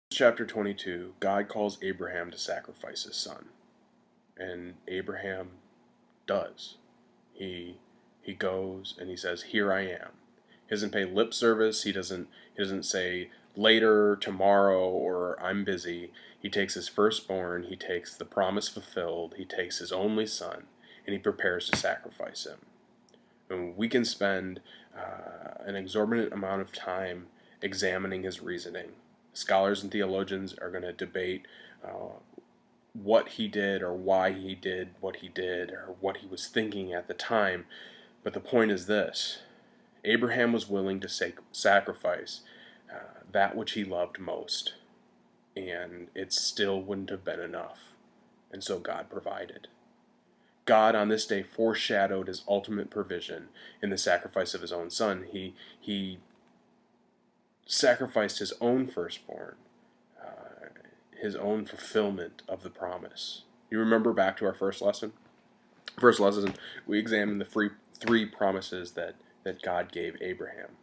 Chapter 22, God calls Abraham to sacrifice his son. And Abraham does. He goes and he says, "Here I am." He doesn't pay lip service. He doesn't say later, tomorrow, or I'm busy. He takes his firstborn, he takes the promise fulfilled, he takes his only son, and he prepares to sacrifice him. And we can spend an exorbitant amount of time examining his reasoning. Scholars and theologians are going to debate what he did or why he did what he did or what he was thinking at the time. But the point is this: Abraham was willing to sacrifice that which he loved most, and it still wouldn't have been enough. And so God provided. God on this day foreshadowed his ultimate provision in the sacrifice of his own son. He sacrificed his own firstborn, his own fulfillment of the promise. You remember back to our first lesson? First lesson, we examined the three promises that God gave Abraham.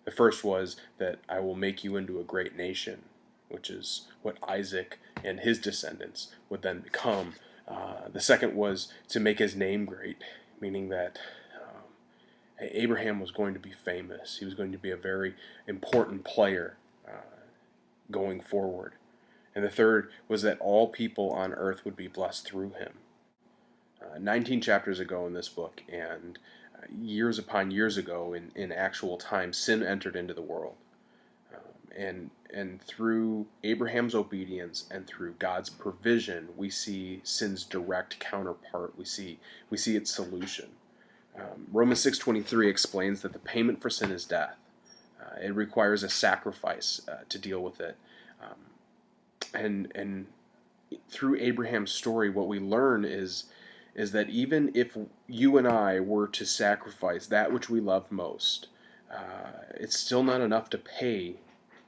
The first was that I will make you into a great nation, which is what Isaac and his descendants would then become. The second was to make his name great, meaning that Abraham was going to be famous. He was going to be a very important player going forward. And the third was that all people on earth would be blessed through him. 19 chapters ago in this book, and years upon years ago in actual time, sin entered into the world. And through Abraham's obedience and through God's provision, we see sin's direct counterpart. We see its solution. Romans 6:23 explains that the payment for sin is death. It requires a sacrifice to deal with it. And through Abraham's story, what we learn is that even if you and I were to sacrifice that which we love most, it's still not enough to pay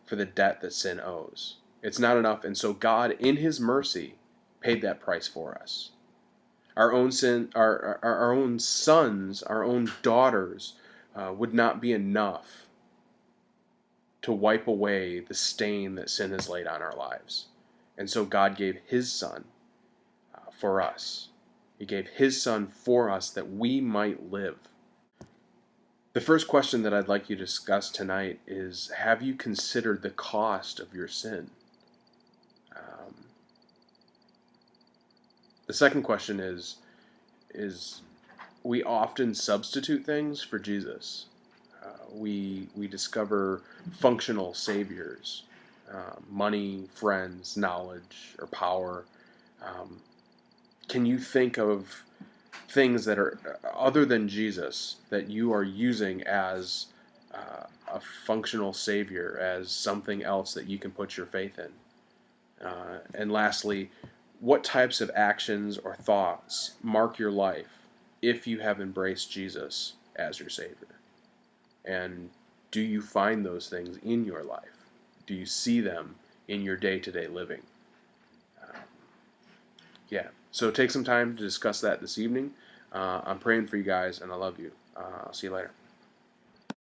for the debt that sin owes. It's not enough, and so God, in His mercy, paid that price for us. Our own sin, our own sons, our own daughters would not be enough to wipe away the stain that sin has laid on our lives. And so God gave His Son for us. He gave His Son for us that we might live. The first question that I'd like you to discuss tonight is, have you considered the cost of your sin? The second question is we often substitute things for Jesus. We discover functional saviors, money, friends, knowledge, or power. Can you think of things that are other than Jesus that you are using as a functional savior, as something else that you can put your faith in? And lastly, what types of actions or thoughts mark your life if you have embraced Jesus as your Savior? And do you find those things in your life? Do you see them in your day-to-day living? So take some time to discuss that this evening. I'm praying for you guys, and I love you. I'll see you later.